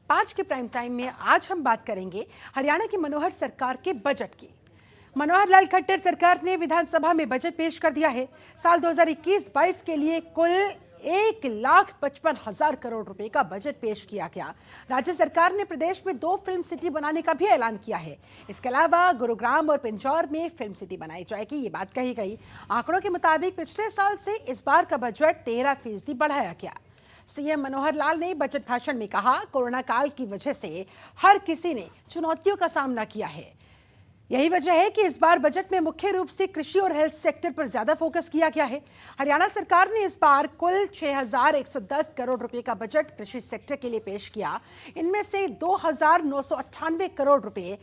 5 के prime time में आज हम बात करेंगे हरियाणा की मनोहर सरकार के बजट की। मनोहर लाल खट्टर सरकार ने विधानसभा में बजट पेश कर दिया है। साल 2021-22 के लिए कुल 1,55,000 करोड़ रुपए का बजट पेश किया गया। राज्य सरकार ने प्रदेश में 2 फिल्म सिटी बनाने का भी ऐलान किया है। इसके अलावा गुरुग्राम और पिंजौर में फिल्म सिटी बनाई जाएगी, ये बात कही गई। आंकड़ों के मुताबिक पिछले साल से इस बार का बजट 13% बढ़ाया गया। सीएम मनोहर लाल ने बजट भाषण में कहा, कोरोना काल की वजह से हर किसी ने चुनौतियों का सामना किया है। यही वजह है कि इस बार बजट में मुख्य रूप से कृषि और हेल्थ सेक्टर पर ज्यादा फोकस किया गया है। हरियाणा सरकार ने इस बार कुल 6,110 करोड़ रुपए का बजट कृषि सेक्टर के लिए पेश किया। इनमें से 2,998 करोड़ रुपए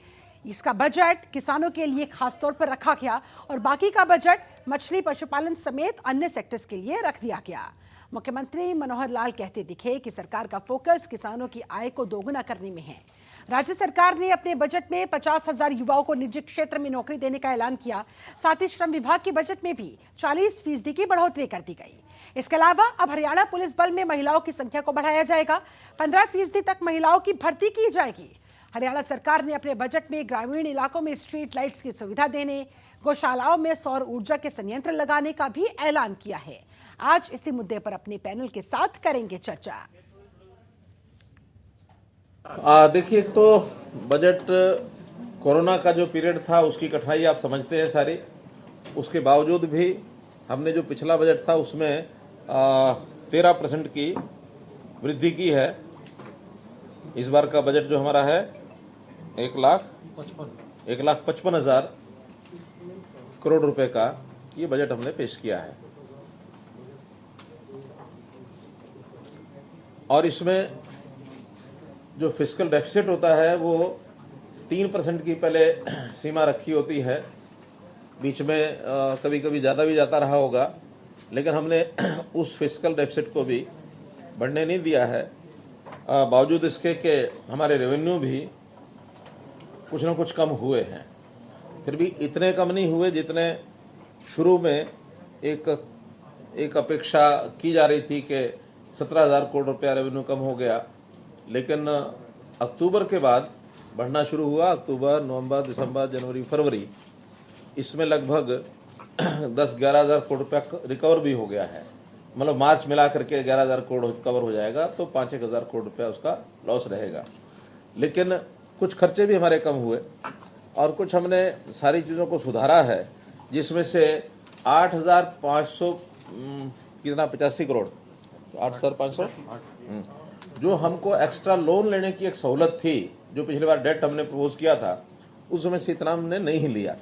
इसका बजट किसानों के लिए खासतौर पर रखा गया और बाकी का बजट मछली पशुपालन समेत अन्य सेक्टर्स के लिए रख दिया गया। मुख्यमंत्री मनोहर लाल कहते दिखे कि सरकार का फोकस किसानों की आय को दोगुना करने में है। राज्य सरकार ने अपने बजट में 50,000 युवाओं को निजी क्षेत्र में नौकरी देने का ऐलान किया। साथ ही श्रम विभाग के बजट में भी 40% की बढ़ोतरी कर दी गई। इसके अलावा अब हरियाणा पुलिस बल में महिलाओं की संख्या को बढ़ाया जाएगा। 15% तक महिलाओं की भर्ती की जाएगी। हरियाणा सरकार ने अपने बजट में ग्रामीण इलाकों में स्ट्रीट लाइट्स की सुविधा देने, गौशालाओं में सौर ऊर्जा के संयंत्र लगाने का भी ऐलान किया है। आज इसी मुद्दे पर अपने पैनल के साथ करेंगे चर्चा। देखिए, तो बजट कोरोना का जो पीरियड था उसकी कठिनाई आप समझते हैं सारी। उसके बावजूद भी हमने जो पिछला बजट था उसमें 13% की वृद्धि की है। इस बार का बजट जो हमारा है 1,55,000 करोड़ रुपए का ये बजट हमने पेश किया है। और इसमें जो फिस्कल डेफिसिट होता है वो 3% की पहले सीमा रखी होती है। बीच में कभी कभी ज़्यादा भी जाता रहा होगा, लेकिन हमने उस फिस्कल डेफिसिट को भी बढ़ने नहीं दिया है। बावजूद इसके कि हमारे रेवेन्यू भी कुछ ना कुछ कम हुए हैं, फिर भी इतने कम नहीं हुए जितने शुरू में एक अपेक्षा की जा रही थी कि 17,000 करोड़ रुपया रेवेन्यू कम हो गया। लेकिन अक्टूबर के बाद बढ़ना शुरू हुआ। अक्टूबर, नवंबर, दिसंबर, जनवरी, फरवरी, इसमें लगभग 10-11,000 करोड़ रुपया रिकवर भी हो गया है। मतलब मार्च मिला करके 11,000 करोड़ कवर हो जाएगा, तो 5,000 करोड़ रुपया उसका लॉस रहेगा। लेकिन कुछ खर्चे भी हमारे कम हुए और कुछ हमने सारी चीज़ों को सुधारा है, जिसमें से 8,500 कितना 85 करोड़ 8,500 जो हमको एक्स्ट्रा लोन लेने की एक सहूलत थी, जो पिछली बार डेट हमने प्रपोज किया था, उसमें से इतना हमने नहीं लिया।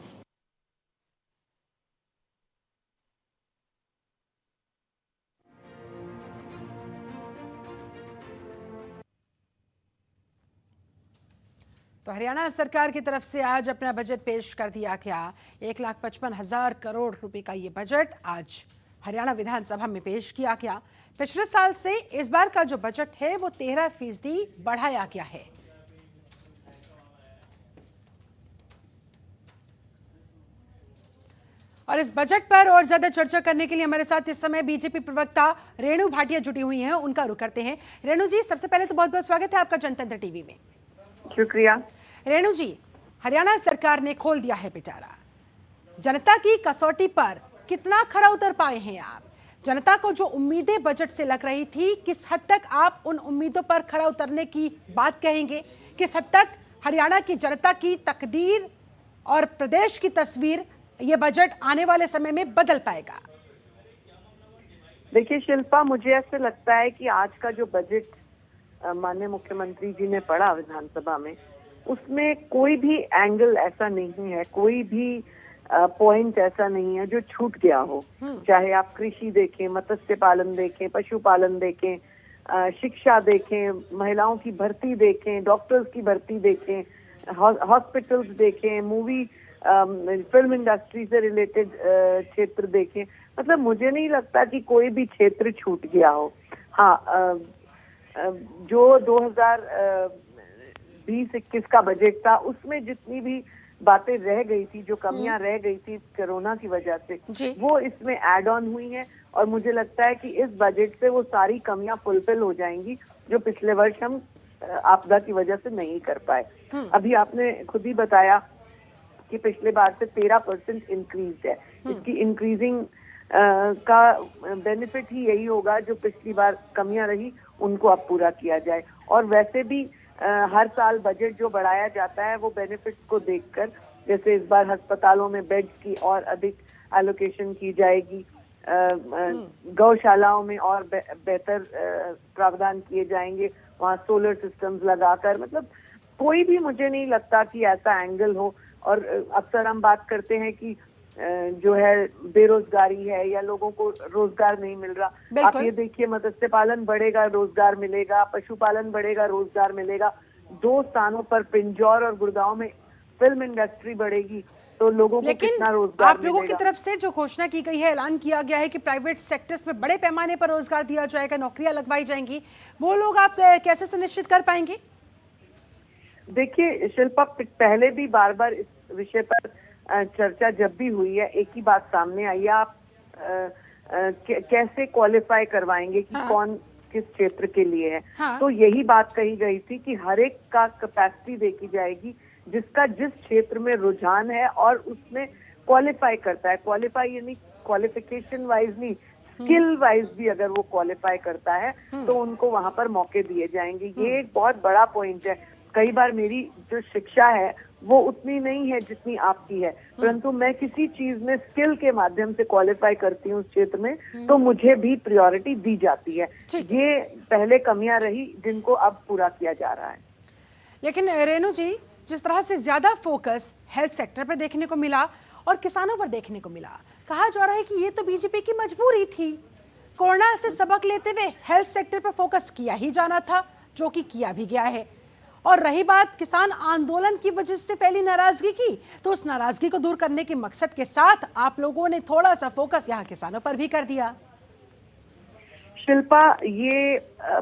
तो हरियाणा सरकार की तरफ से आज अपना बजट पेश कर दिया गया। 1,55,000 करोड़ रुपए का ये बजट आज हरियाणा विधानसभा में पेश किया गया। पिछले साल से इस बार का जो बजट है वो 13% बढ़ाया गया है। और इस बजट पर और ज्यादा चर्चा करने के लिए हमारे साथ इस समय बीजेपी प्रवक्ता रेणु भाटिया जुटी हुई हैं। उनका रुख करते हैं। रेणु जी, सबसे पहले तो बहुत बहुत स्वागत है आपका जनतंत्र टीवी में। शुक्रिया। रेणु जी, हरियाणा सरकार ने खोल दिया है पिटारा। जनता की कसौटी पर कितना खरा उतर पाए हैं आप? जनता को जो उम्मीदें बजट से लग रही थी, किस हद तक आप उन उम्मीदों पर खरा उतरने की बात कहेंगे? किस हद तक हरियाणा की जनता की तकदीर और प्रदेश की तस्वीर ये बजट आने वाले समय में बदल पाएगा? देखिए शिल्पा, मुझे ऐसे लगता है कि आज का जो बजट माननीय मुख्यमंत्री जी ने पढ़ा विधानसभा में, उसमें कोई भी एंगल ऐसा नहीं है, कोई भी पॉइंट ऐसा नहीं है जो छूट गया हो। चाहे आप कृषि देखें, मत्स्य पालन देखें, पशुपालन देखें, शिक्षा देखें, महिलाओं की भर्ती देखें, डॉक्टर्स की भर्ती देखें, हॉस्पिटल्स देखें, मूवी फिल्म इंडस्ट्री से रिलेटेड क्षेत्र देखें। मतलब मुझे नहीं लगता कि कोई भी क्षेत्र छूट गया हो। हाँ, जो 2020-21 का बजट था उसमें जितनी भी बातें रह गई थी, जो कमियां रह गई थी कोरोना की वजह से, वो इसमें ऐड ऑन हुई हैं और मुझे लगता है कि इस बजट से वो सारी कमियां फुलफिल हो जाएंगी जो पिछले वर्ष हम आपदा की वजह से नहीं कर पाए। अभी आपने खुद ही बताया कि पिछले बार से 13% इंक्रीज है। इसकी इंक्रीजिंग का बेनिफिट ही यही होगा, जो पिछली बार कमियां रही उनको अब पूरा किया जाए। और वैसे भी हर साल बजट जो बढ़ाया जाता है वो बेनिफिट्स को देखकर, जैसे इस बार अस्पतालों में बेड्स की और अधिक एलोकेशन की जाएगी, गौशालाओं में और बेहतर प्रावधान किए जाएंगे, वहाँ सोलर सिस्टम्स लगाकर, मतलब कोई भी मुझे नहीं लगता कि ऐसा एंगल हो। और अक्सर हम बात करते हैं कि जो है बेरोजगारी है या लोगों को रोजगार नहीं मिल रहा। आप ये देखिए, मत्स्य पालन बढ़ेगा, रोजगार मिलेगा, पशुपालन बढ़ेगा, रोजगार मिलेगा। 2 स्थानों पर, पिंजौर और गुड़गांव में फिल्म इंडस्ट्री बढ़ेगी, तो लोगों को कितना रोजगार आप लोगों की तरफ से जो घोषणा की गई है, ऐलान किया गया है कि प्राइवेट सेक्टर्स में बड़े पैमाने पर रोजगार दिया जाएगा, नौकरियां लगवाई जाएंगी, वो लोग आप कैसे सुनिश्चित कर पाएंगे? देखिए शिल्पा, पहले भी बार बार इस विषय पर चर्चा जब भी हुई है, एक ही बात सामने आई है, आप कैसे क्वालिफाई करवाएंगे कि कौन किस क्षेत्र के लिए है। तो यही बात कही गई थी कि हर एक का कैपेसिटी देखी जाएगी, जिसका जिस क्षेत्र में रुझान है और उसमें क्वालिफाई करता है। क्वालिफाई यानी क्वालिफिकेशन वाइज नहीं, स्किल वाइज भी अगर वो क्वालिफाई करता है तो उनको वहां पर मौके दिए जाएंगे। ये एक बहुत बड़ा पॉइंट है। कई बार मेरी जो शिक्षा है वो उतनी नहीं है जितनी आपकी है, परंतु मैं किसी चीज में स्किल के माध्यम से क्वालिफाई करती हूँ उस क्षेत्र में, तो मुझे भी प्रायोरिटी दी जाती है। ये पहले कमियां रही जिनको अब पूरा किया जा रहा है। लेकिन रेणु जी, जिस तरह से ज्यादा फोकस हेल्थ सेक्टर पर देखने को मिला और किसानों पर देखने को मिला, कहा जा रहा है कि ये तो बीजेपी की मजबूरी थी, कोरोना से सबक लेते हुए हेल्थ सेक्टर पर फोकस किया ही जाना था, जो कि किया भी गया है। और रही बात किसान आंदोलन की वजह से फैली नाराजगी की, तो उस नाराजगी को दूर करने के मकसद के साथ आप लोगों ने थोड़ा सा फोकस यहाँ किसानों पर भी कर दिया। शिल्पा, ये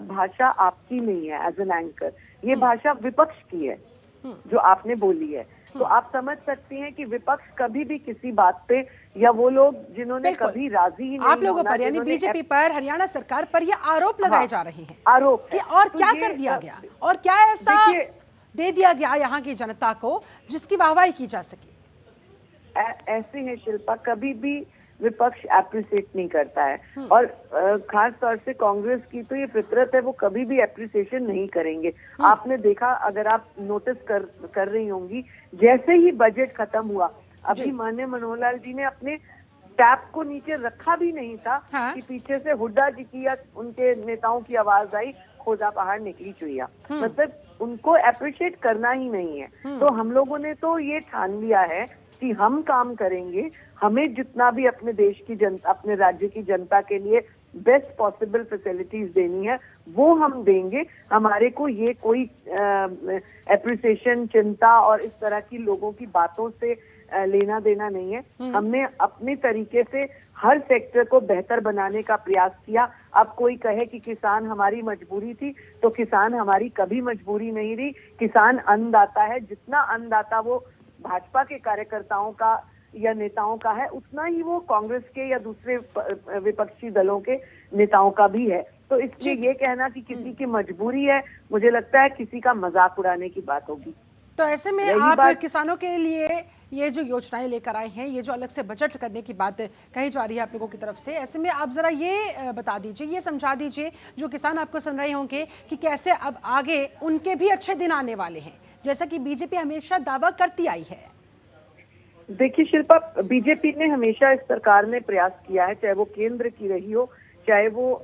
भाषा आपकी नहीं है एज एन एंकर, ये भाषा विपक्ष की है जो आपने बोली है। तो आप समझ सकती हैं कि विपक्ष कभी भी किसी बात पे, या वो लोग जिन्होंने कभी राजी ही नहीं, आप लोगों पर यानी बीजेपी पर, हरियाणा सरकार पर ये आरोप लगाए जा रहे हैं, आरोप कि और तो क्या कर दिया गया और क्या ऐसा दे दिया गया यहाँ की जनता को जिसकी वाहवाही की जा सके। ऐसे है शिल्पा, कभी भी विपक्ष एप्रिशिएट नहीं करता है, और खास तौर से कांग्रेस की तो ये फितरत है, वो कभी भी एप्रिसिएशन नहीं करेंगे। आपने देखा, अगर आप नोटिस कर रही होंगी, जैसे ही बजट खत्म हुआ, अभी माननीय मनोहर लाल जी ने अपने टैप को नीचे रखा भी नहीं था कि पीछे से हुड्डा जी की या उनके नेताओं की आवाज आई, खोदा पहाड़ निकली चुईया। मतलब उनको एप्रिशिएट करना ही नहीं है। तो हम लोगों ने तो ये ठान लिया है कि हम काम करेंगे, हमें जितना भी अपने देश की जनता, अपने राज्य की जनता के लिए बेस्ट पॉसिबल फैसिलिटीज देनी है वो हम देंगे। हमारे को ये कोई एप्रिसिएशन, चिंता और इस तरह की लोगों की बातों से लेना देना नहीं है। हमने अपने तरीके से हर सेक्टर को बेहतर बनाने का प्रयास किया। अब कोई कहे कि किसान हमारी मजबूरी थी, तो किसान हमारी कभी मजबूरी नहीं रही। किसान अन्नदाता है, जितना अन्नदाता वो भाजपा के कार्यकर्ताओं का या नेताओं का है, उतना ही वो कांग्रेस के या दूसरे विपक्षी दलों के नेताओं का भी है। तो इसलिए ये कहना कि किसी की मजबूरी है, मुझे लगता है किसी का मजाक उड़ाने की बात होगी। तो ऐसे में आप किसानों के लिए ये जो योजनाएं लेकर आए हैं, ये जो अलग से बजट करने की बात कही जा रही है आप लोगों की तरफ से, ऐसे में आप जरा ये बता दीजिए, ये समझा दीजिए जो किसान आपको सुन रहे होंगे कि कैसे अब आगे उनके भी अच्छे दिन आने वाले हैं, जैसा कि बीजेपी हमेशा दावा करती आई है। देखिए शिल्पा, बीजेपी ने हमेशा, इस सरकार ने प्रयास किया है, चाहे वो केंद्र की रही हो, चाहे वो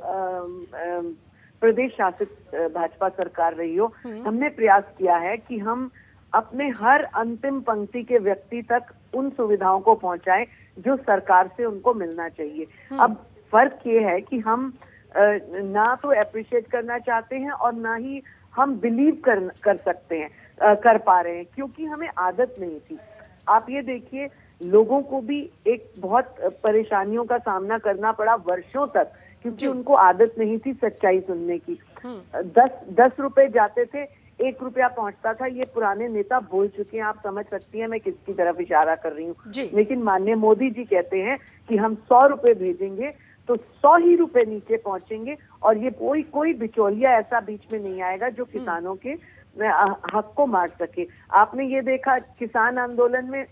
प्रदेश शासित भाजपा सरकार रही हो, हमने प्रयास किया है कि हम अपने हर अंतिम पंक्ति के व्यक्ति तक उन सुविधाओं को पहुंचाएं जो सरकार से उनको मिलना चाहिए। अब फर्क ये है कि हम ना तो एप्रिशिएट करना चाहते हैं और ना ही हम बिलीव कर सकते हैं, कर पा रहे हैं, क्योंकि हमें आदत नहीं थी। आप ये देखिए, लोगों को भी एक बहुत परेशानियों का सामना करना पड़ा वर्षों तक, क्योंकि उनको आदत नहीं थी सच्चाई सुनने की। 10 रुपए जाते थे, 1 रुपया पहुंचता था। ये पुराने नेता बोल चुके हैं, आप समझ सकती हैं मैं किसकी तरफ इशारा कर रही हूँ। लेकिन माननीय मोदी जी कहते हैं कि हम 100 रुपए भेजेंगे तो 100 ही रुपए नीचे पहुंचेंगे और ये कोई बिचौलिया ऐसा बीच में नहीं आएगा जो किसानों के हक को मार सके। आपने ये देखा किसान आंदोलन में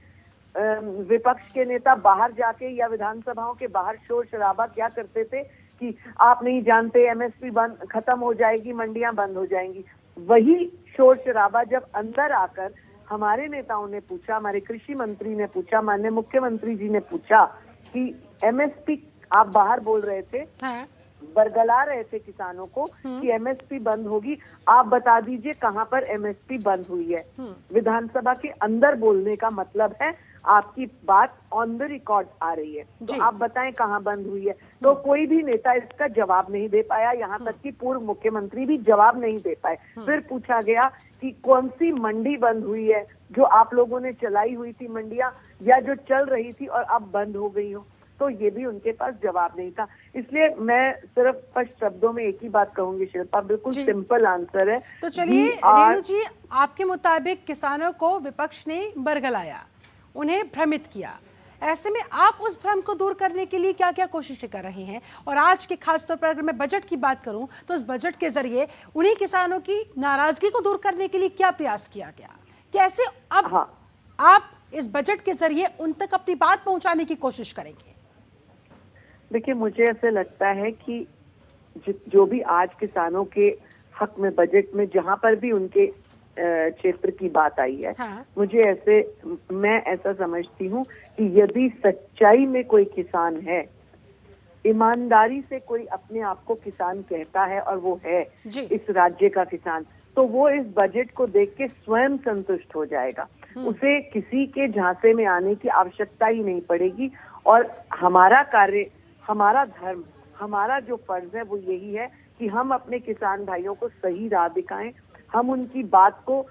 विपक्ष के नेता बाहर जाके या विधानसभाओं के बाहर शोर शराबा क्या करते थे कि आप नहीं जानते एमएसपी बंद खत्म हो जाएगी, मंडियां बंद हो जाएंगी। वही शोर शराबा जब अंदर आकर हमारे नेताओं ने पूछा, हमारे कृषि मंत्री ने पूछा, माननीय मुख्यमंत्री जी ने पूछा कि एमएसपी आप बाहर बोल रहे थे, हाँ। बरगला रहे थे किसानों को कि एमएसपी बंद होगी, आप बता दीजिए कहां पर एमएसपी बंद हुई है। विधानसभा के अंदर बोलने का मतलब है आपकी बात ऑन द रिकॉर्ड आ रही है, तो आप बताएं कहां बंद हुई है। तो कोई भी नेता इसका जवाब नहीं दे पाया, यहाँ तक कि पूर्व मुख्यमंत्री भी जवाब नहीं दे पाए। फिर पूछा गया कि कौन सी मंडी बंद हुई है, जो आप लोगों ने चलाई हुई थी मंडियां या जो चल रही थी और अब बंद हो गई हो, तो ये भी उनके पास जवाब नहीं था। इसलिए मैं सिर्फ स्पष्ट शब्दों में एक ही बात कहूंगी शिल्पा, बिल्कुल सिंपल आंसर है। तो चलिए रेणु जी, आपके मुताबिक किसानों को विपक्ष ने बरगलाया, उन्हें भ्रमित किया, ऐसे में आप उस भ्रम को दूर करने के लिए क्या क्या कोशिशें कर रहे हैं? और आज के खासतौर पर अगर मैं बजट की बात करूं तो इस बजट के जरिए उन्हीं किसानों की नाराजगी को दूर करने के लिए क्या प्रयास किया गया? कैसे अब आप इस बजट के जरिए उन तक अपनी बात पहुंचाने की कोशिश करेंगे? देखिए, मुझे ऐसे लगता है कि जो भी आज किसानों के हक में बजट में जहां पर भी उनके क्षेत्र की बात आई है, मैं ऐसा समझती हूँ कि यदि सच्चाई में कोई किसान है, ईमानदारी से कोई अपने आप को किसान कहता है और वो है इस राज्य का किसान, तो वो इस बजट को देख के स्वयं संतुष्ट हो जाएगा। उसे किसी के झांसे में आने की आवश्यकता ही नहीं पड़ेगी। और हमारा कार्य, हमारा धर्म, हमारा जो फर्ज है वो यही है कि हम अपने किसान भाइयों को सही राह दिखाएं। हम उनकी बात को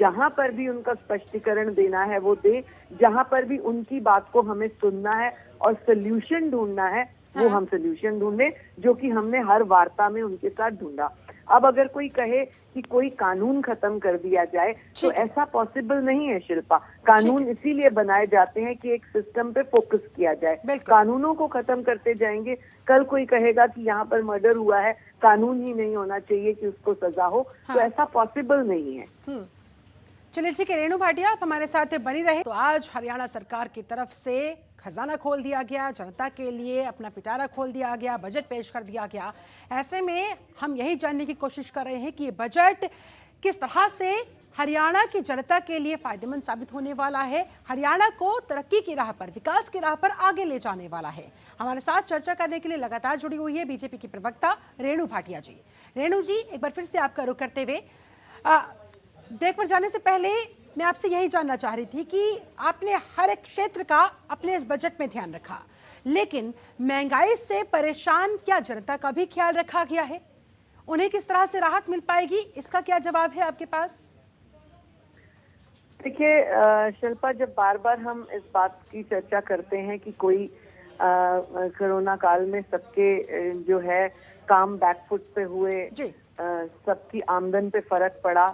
जहां पर भी उनका स्पष्टीकरण देना है वो दे, जहां पर भी उनकी बात को हमें सुनना है और सोल्यूशन ढूंढना है वो हम सोल्यूशन ढूंढे, जो कि हमने हर वार्ता में उनके साथ ढूंढा। अब अगर कोई कहे कि कोई कानून खत्म कर दिया जाए तो ऐसा पॉसिबल नहीं है शिल्पा। कानून इसीलिए बनाए जाते हैं कि एक सिस्टम पे फोकस किया जाए। कानूनों को खत्म करते जाएंगे, कल कोई कहेगा कि यहाँ पर मर्डर हुआ है, कानून ही नहीं होना चाहिए कि उसको सजा हो, तो ऐसा पॉसिबल नहीं है। चलिए ठीक है रेणु भाटिया, आप हमारे साथ बनी रहे। तो आज हरियाणा सरकार की तरफ से खजाना खोल दिया गया, जनता के लिए अपना पिटारा खोल दिया गया, बजट पेश कर दिया गया। ऐसे में हम यही जानने की कोशिश कर रहे हैं कि ये बजट किस तरह से हरियाणा की जनता के लिए फायदेमंद साबित होने वाला है, हरियाणा को तरक्की की राह पर, विकास की राह पर आगे ले जाने वाला है। हमारे साथ चर्चा करने के लिए लगातार जुड़ी हुई है बीजेपी की प्रवक्ता रेणु भाटिया जी। रेणु जी, एक बार फिर से आपका रुख करते हुए ब्रेक पर जाने से पहले मैं आपसे यही जानना चाह रही थी कि आपने हर एक क्षेत्र का अपने इस बजट में ध्यान रखा, लेकिन महंगाई से परेशान क्या जनता का भी ख्याल रखा गया है? उन्हें किस तरह से राहत मिल पाएगी, इसका क्या जवाब है आपके पास? देखिए शिल्पा, जब बार बार हम इस बात की चर्चा करते हैं कि कोई कोरोना काल में सबके जो है काम बैकफुट पे हुए, सबकी आमदन पे फर्क पड़ा,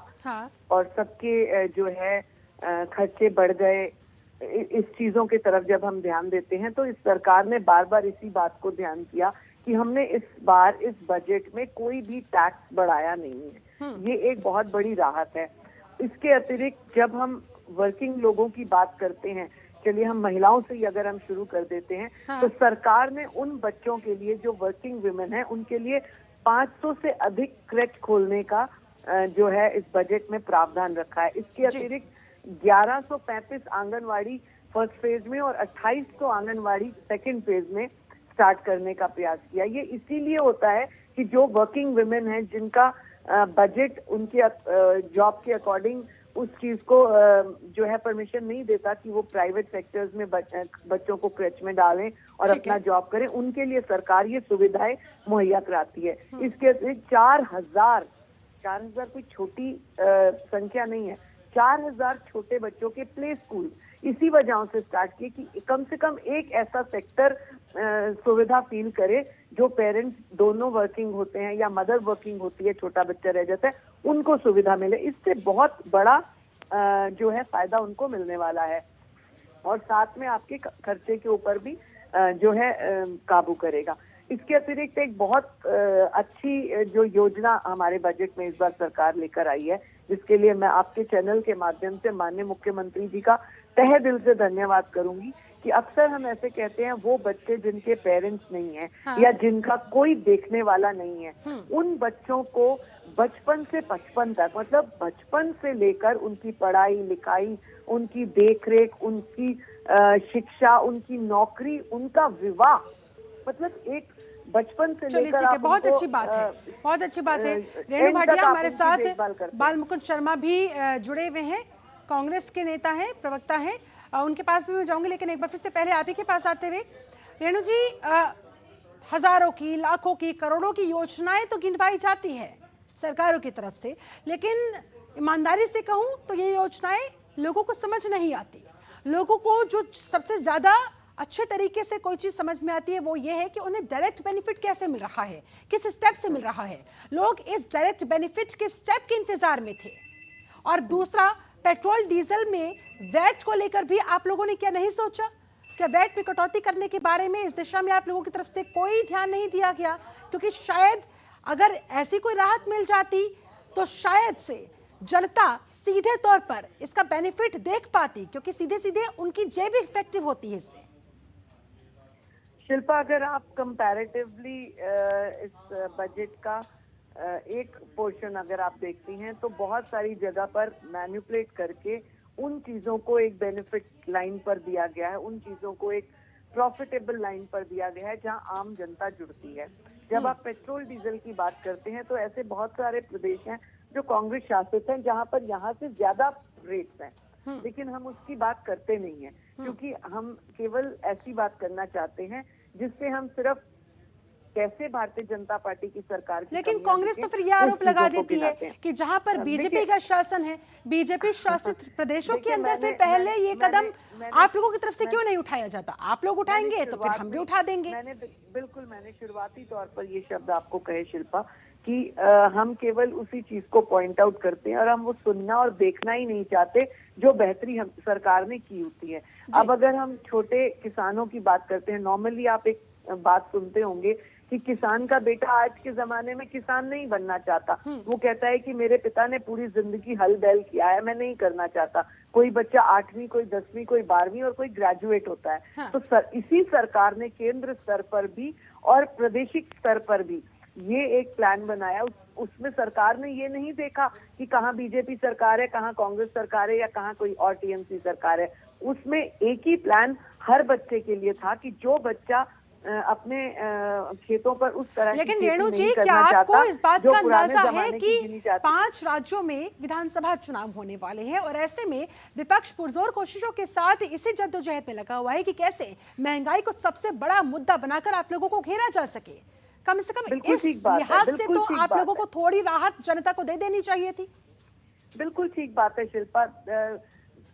और सबके जो है खर्चे बढ़ गए, इस चीजों की तरफ जब हम ध्यान देते हैं तो इस सरकार ने बार बार इसी बात को ध्यान किया कि हमने इस बार इस बजट में कोई भी टैक्स बढ़ाया नहीं है। ये एक बहुत बड़ी राहत है। इसके अतिरिक्त जब हम वर्किंग लोगों की बात करते हैं, चलिए हम महिलाओं से ही अगर हम शुरू कर देते हैं, तो सरकार ने उन बच्चों के लिए जो वर्किंग वुमेन है उनके लिए 500 से अधिक क्रेच खोलने का जो है इस बजट में प्रावधान रखा है। इसके अतिरिक्त 1135 आंगनवाड़ी फर्स्ट फेज में और 2800 आंगनवाड़ी सेकंड फेज में स्टार्ट करने का प्रयास किया। ये इसीलिए होता है कि जो वर्किंग वुमेन है जिनका बजट उनके जॉब के अकॉर्डिंग उस चीज को जो है परमिशन नहीं देता कि वो प्राइवेट सेक्टर्स में बच्चों को क्रेच में डालें और अपना जॉब करें, उनके लिए सरकार ये सुविधाएं मुहैया कराती है। इसके अतिरिक्त 4000 कोई छोटी संख्या नहीं है, 4000 छोटे बच्चों के प्ले स्कूल इसी वजहों से स्टार्ट किए कि कम से कम एक ऐसा सेक्टर सुविधा फील करे जो पेरेंट्स दोनों वर्किंग होते हैं या मदर वर्किंग होती है, छोटा बच्चा रह जाता है, उनको सुविधा मिले। इससे बहुत बड़ा जो है फायदा उनको मिलने वाला है और साथ में आपके खर्चे के ऊपर भी जो है काबू करेगा। इसके अतिरिक्त एक बहुत अच्छी जो योजना हमारे बजट में इस बार सरकार लेकर आई है, जिसके लिए मैं आपके चैनल के माध्यम से माननीय मुख्यमंत्री जी का तहे दिल से धन्यवाद करूंगी कि अक्सर हम ऐसे कहते हैं वो बच्चे जिनके पेरेंट्स नहीं है, हाँ। या जिनका कोई देखने वाला नहीं है, उन बच्चों को बचपन से 55 तक, मतलब बचपन से लेकर उनकी पढ़ाई लिखाई, उनकी देखरेख, उनकी शिक्षा, उनकी नौकरी, उनका विवाह, मतलब एक बचपन से चलिए लेकर ठीक है, आप बहुत उनको, अच्छी बात है, बहुत अच्छी बात है। रेणु एंड तक भाटिया आप हमारे उनकी साथ देखभाल करते हैं। बाल मुकुंद शर्मा भी जुड़े हुए हैं, कांग्रेस के नेता हैं, प्रवक्ता हैं, उनके पास भी मैं जाऊंगी, लेकिन एक बार फिर से पहले आप ही के पास आते हुए, रेणु जी, हजारों की, लाखों की, करोड़ों की योजनाएं तो गिनवाई जाती है सरकारों की तरफ से, लेकिन ईमानदारी से कहूं तो ये योजनाएं लोगों को समझ नहीं आती। लोगों को जो सबसे ज्यादा अच्छे तरीके से कोई चीज समझ में आती है वो ये है कि उन्हें डायरेक्ट बेनिफिट कैसे मिल रहा है, किस स्टेप से मिल रहा है। लोग इस डायरेक्ट बेनिफिट के स्टेप के इंतजार में थे। और दूसरा, पेट्रोल डीजल में वैट को लेकर भी आप लोगों ने क्या नहीं सोचा? क्या वैट में कटौती करने के बारे में इस दिशा में आप लोगों की तरफ से कोई ध्यान नहीं दिया गया? क्योंकि शायद अगर ऐसी कोई राहत मिल जाती तो शायद से जनता सीधे तौर पर इसका बेनिफिट देख पाती, क्योंकि सीधे सीधे उनकी जेब इफेक्टिव होती है इससे। शिल्पा, अगर आप कंपैरेटिवली इस बजट का एक पोर्शन अगर आप देखती हैं तो बहुत सारी जगह पर मैनिपुलेट करके उन चीजों को एक बेनिफिट लाइन पर दिया गया है, उन चीजों को एक प्रॉफिटेबल लाइन पर दिया गया है जहां आम जनता जुड़ती है। जब आप पेट्रोल डीजल की बात करते हैं तो ऐसे बहुत सारे प्रदेश हैं जो कांग्रेस शासित हैं जहां पर यहाँ से ज्यादा रेट्स हैं, लेकिन हम उसकी बात करते नहीं है, क्योंकि हम केवल ऐसी बात करना चाहते हैं जिससे हम सिर्फ कैसे भारतीय जनता पार्टी की सरकार की, लेकिन कांग्रेस तो फिर यह आरोप लगा देती है कि जहां पर बीजेपी का शासन है, बीजेपी शासित प्रदेशों के अंदर फिर पहले ये कदम आप लोगों की तरफ से क्यों नहीं उठाया जाता? आप लोग उठाएंगे तो फिर हम भी उठा देंगे। मैंने शुरुआती तौर पर ये शब्द आपको कहे शिल्पा कि हम केवल उसी चीज को पॉइंट आउट करते हैं और हम वो सुनना और देखना ही नहीं चाहते जो बेहतरी हम सरकार ने की होती है। अब अगर हम छोटे किसानों की बात करते हैं, नॉर्मली आप एक बात सुनते होंगे कि किसान का बेटा आज के जमाने में किसान नहीं बनना चाहता, वो कहता है कि मेरे पिता ने पूरी जिंदगी हल बैल किया है, मैं नहीं करना चाहता। कोई बच्चा 8वीं, कोई 10वीं, कोई 12वीं और कोई ग्रेजुएट होता है। तो इसी सरकार ने केंद्र स्तर पर भी और प्रादेशिक स्तर पर भी ये एक प्लान बनाया। उसमें सरकार ने ये नहीं देखा कि कहाँ बीजेपी सरकार है, कहाँ कांग्रेस सरकार है या कहाँ कोई और टीएमसी सरकार है। उसमें एक ही प्लान हर बच्चे के लिए था कि जो बच्चा अपने खेतों पर उस तरह, लेकिन रेणु जी, क्या आपको इस बात का अंदाजा है कि 5 राज्यों में विधानसभा चुनाव होने वाले हैं और ऐसे में विपक्ष पुरजोर कोशिशों के साथ इसी जद्दोजहद में लगा हुआ है कि कैसे महंगाई को सबसे बड़ा मुद्दा बनाकर आप लोगों को घेरा जा सके? कम से कम इस लिहाज से तो आप लोगों को थोड़ी राहत जनता को दे देनी चाहिए थी। बिल्कुल ठीक बात है शिल्पा।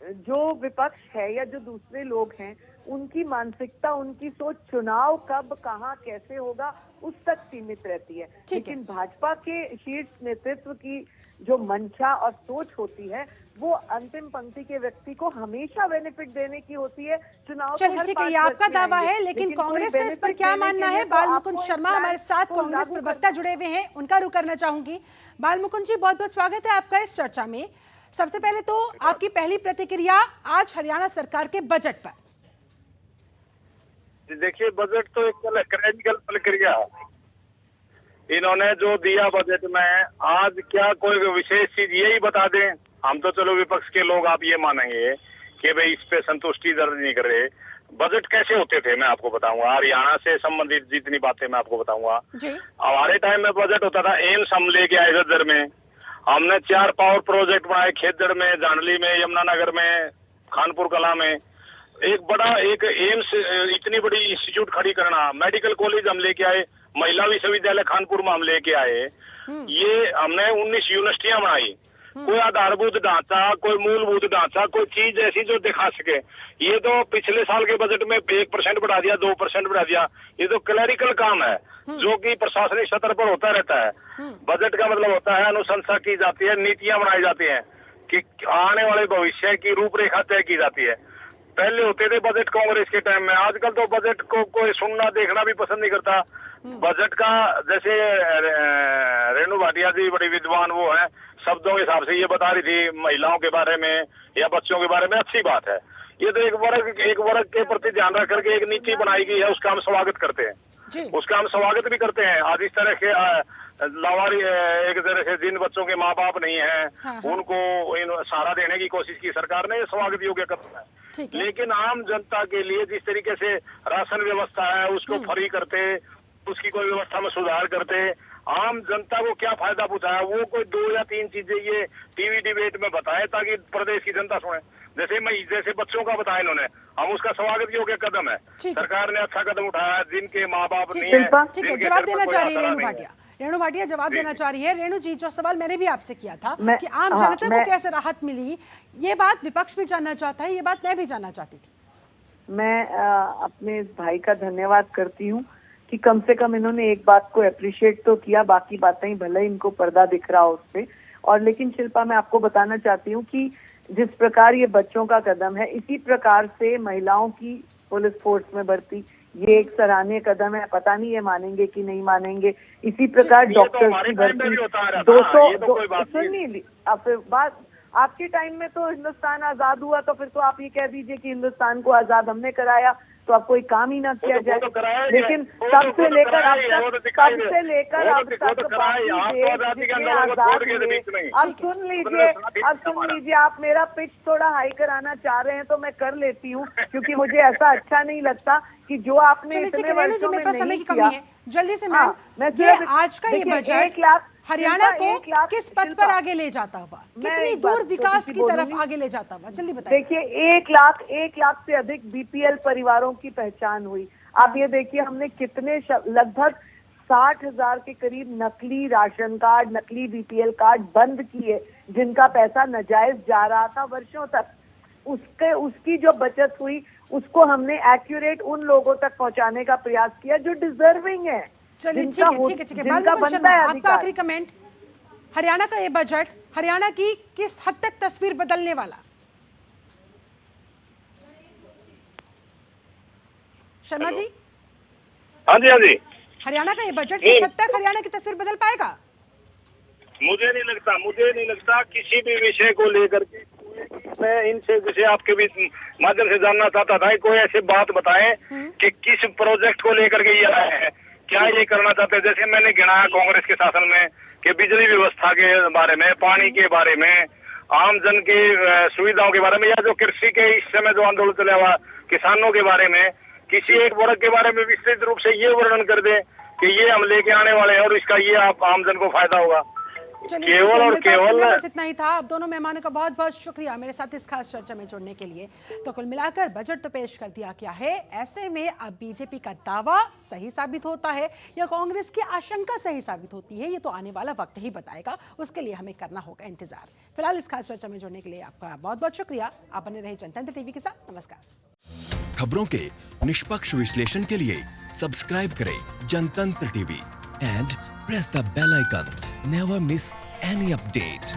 जो विपक्ष है या जो दूसरे लोग हैं, उनकी मानसिकता, उनकी सोच चुनाव कब, कहां, कैसे होगा उस तक सीमित रहती है। लेकिन भाजपा के शीर्ष नेतृत्व की जो मंशा और सोच होती है वो अंतिम पंक्ति के व्यक्ति को हमेशा बेनिफिट देने की होती है। चुनाव चलिए ठीक है, ये आपका दावा है, लेकिन कांग्रेस का इस पर क्या मानना है? बाल मुकुंद शर्मा हमारे साथ कांग्रेस प्रवक्ता जुड़े हुए हैं, उनका रुख करना चाहूंगी। बाल मुकुंद जी, बहुत बहुत स्वागत है आपका इस चर्चा में। सबसे पहले तो आपकी पहली प्रतिक्रिया आज हरियाणा सरकार के बजट पर। देखिए, बजट तो एक क्रैनिकल प्रक्रिया इन्होंने जो दिया बजट में, आज क्या कोई विशेष चीज यही बता दें? हम तो चलो विपक्ष के लोग आप ये मानेंगे कि भाई इस पे संतुष्टि दर्ज नहीं कर रहे। बजट कैसे होते थे मैं आपको बताऊंगा, हरियाणा से संबंधित जितनी बातें मैं आपको बताऊंगा। हमारे टाइम में बजट होता था, एम्स हम लेके आए झज्जर में, हमने 4 पावर प्रोजेक्ट बनाए, खेतगढ़ में, जांडली में, यमुनानगर में, खानपुर कला में। एक बड़ा एक एम्स, इतनी बड़ी इंस्टीट्यूट खड़ी करना, मेडिकल कॉलेज हम लेके आए, महिला विश्वविद्यालय खानपुर में हम लेके आए। ये हमने 19 यूनिवर्सिटियां बनाई। कोई आधारभूत ढांचा, कोई मूलभूत ढांचा, कोई चीज ऐसी जो दिखा सके। ये तो पिछले साल के बजट में 1% बढ़ा दिया, 2% बढ़ा दिया। ये तो क्लरिकल काम है जो कि प्रशासनिक स्तर पर होता रहता है। बजट का मतलब होता है अनुशंसा की जाती है, नीतियां बनाई जाती हैं कि आने वाले भविष्य की रूपरेखा तय की जाती है। पहले होते थे बजट कांग्रेस के टाइम में, आजकल तो बजट को कोई सुनना देखना भी पसंद नहीं करता। बजट का जैसे रेणु भाटिया जी बड़ी विद्वान वो है, शब्दों के हिसाब से ये बता रही थी महिलाओं के बारे में या बच्चों के बारे में, अच्छी बात है। ये तो एक वर्ग के प्रति ध्यान रख करके एक नीति बनाई गई है, उसका हम स्वागत करते हैं जी। उसका हम स्वागत भी करते हैं। आज इस तरह के लावारी एक तरह से जिन बच्चों के माँ बाप नहीं है, हाँ। उनको सहारा देने की कोशिश की सरकार ने, ये स्वागत योग्य कदम है। ठीक है। लेकिन आम जनता के लिए जिस तरीके से राशन व्यवस्था है उसको फ्री करते, उसकी कोई व्यवस्था में सुधार करते, आम जनता को क्या फायदा पहुंचा है, वो कोई 2 या 3 चीजें ये टीवी डिबेट में बताए ताकि प्रदेश की जनता सुने। जैसे बच्चों का बताया इन्होंने, हम उसका स्वागत योग्य कदम है। ठीक है। सरकार ने अच्छा कदम उठाया है, जिनके माँ बाप नहीं है, ठीक है, जिनके जवाब सिर पर देना कोई चाह रही है आसरा रेणु नहीं है। भाटिया। रेणु भाटिया जवाब देना चाह रही है। रेणु जी, जो सवाल मैंने भी आपसे किया था कि आम हाँ, जनता को कैसे राहत मिली, ये बात विपक्ष भी जानना चाहता है, ये बात मैं भी जानना चाहती थी। मैं अपने इस भाई का धन्यवाद करती हूँ कि कम से कम इन्होंने एक बात को अप्रिशिएट तो किया, बाकी बातें भले इनको पर्दा दिख रहा हो उस पे। और लेकिन शिल्पा, मैं आपको बताना चाहती हूँ कि जिस प्रकार ये बच्चों का कदम है, इसी प्रकार से महिलाओं की पुलिस फोर्स में भर्ती, ये एक सराहनीय कदम है। पता नहीं ये मानेंगे कि नहीं मानेंगे। इसी प्रकार डॉक्टर्स की भर्ती 200 सुनिए, बात आपके टाइम में तो हिंदुस्तान आजाद हुआ, तो फिर तो आप ये कह दीजिए कि हिंदुस्तान को आजाद हमने कराया, तो अब कोई काम ही ना किया जाए। लेकिन तब से लेकर अब तक बाकी देश जितने आजाद हुए, अब सुन लीजिए, आप मेरा पिच थोड़ा हाई कराना चाह रहे हैं तो मैं कर लेती हूँ, क्योंकि मुझे ऐसा अच्छा नहीं लगता कि जो आपने इतने वर्षों में नहीं किया। जल्दी से हाँ, मैम, ये आज का ये बजट हरियाणा को किस पथ पर आगे ले जाता हुआ, कितनी दूर विकास की तरफ आगे ले जाता हुआ, जल्दी बताइए। देखिए, 1 लाख से अधिक बीपीएल परिवारों की पहचान हुई। आप ये देखिए, हमने कितने लगभग 60,000 के करीब नकली राशन कार्ड, नकली बीपीएल कार्ड बंद किए, जिनका पैसा नाजायज जा रहा था वर्षों तक। उसकी जो बचत हुई, उसको हमने एक्यूरेट उन लोगों तक पहुंचाने का प्रयास किया जो डिजर्विंग है। चलिए, ठीक है। बालमुकुंद शर्मा, आपका आखिरी कमेंट। हरियाणा का ये बजट हरियाणा की किस हद तक तस्वीर बदलने वाला? शर्मा जी। हाँ जी। हरियाणा का ये बजट किस हद तक हरियाणा की तस्वीर बदल पाएगा? मुझे नहीं लगता किसी भी विषय को लेकर के। मैं इनसे विषय आपके भी माध्यम से जानना चाहता था, कोई ऐसी बात बताएं कि किस प्रोजेक्ट को लेकर के ये आए हैं, क्या ये करना चाहते हैं। जैसे मैंने गिनाया कांग्रेस के शासन में कि बिजली व्यवस्था के बारे में, पानी के बारे में, आम जन की सुविधाओं के बारे में, या जो कृषि के इस समय जो आंदोलन चला हुआ किसानों के बारे में, किसी एक वर्ग के बारे में विस्तृत रूप से ये वर्णन कर दे कि ये हम लेके आने वाले हैं और इसका ये आप आम जन को फायदा होगा। केवल बस इतना ही था। आप दोनों मेहमानों का बहुत बहुत शुक्रिया मेरे साथ इस खास चर्चा में जुड़ने के लिए। तो कुल मिलाकर बजट तो पेश कर दिया गया है। ऐसे में अब बीजेपी का दावा सही साबित होता है या कांग्रेस की आशंका सही साबित होती है, ये तो आने वाला वक्त ही बताएगा। उसके लिए हमें करना होगा इंतजार। फिलहाल इस खास चर्चा में जुड़ने के लिए आपका बहुत बहुत शुक्रिया। आप बने रहे जनतंत्र टीवी के साथ। नमस्कार। खबरों के निष्पक्ष विश्लेषण के लिए सब्सक्राइब करें जनतंत्र TV and press the bell icon. Never miss any update.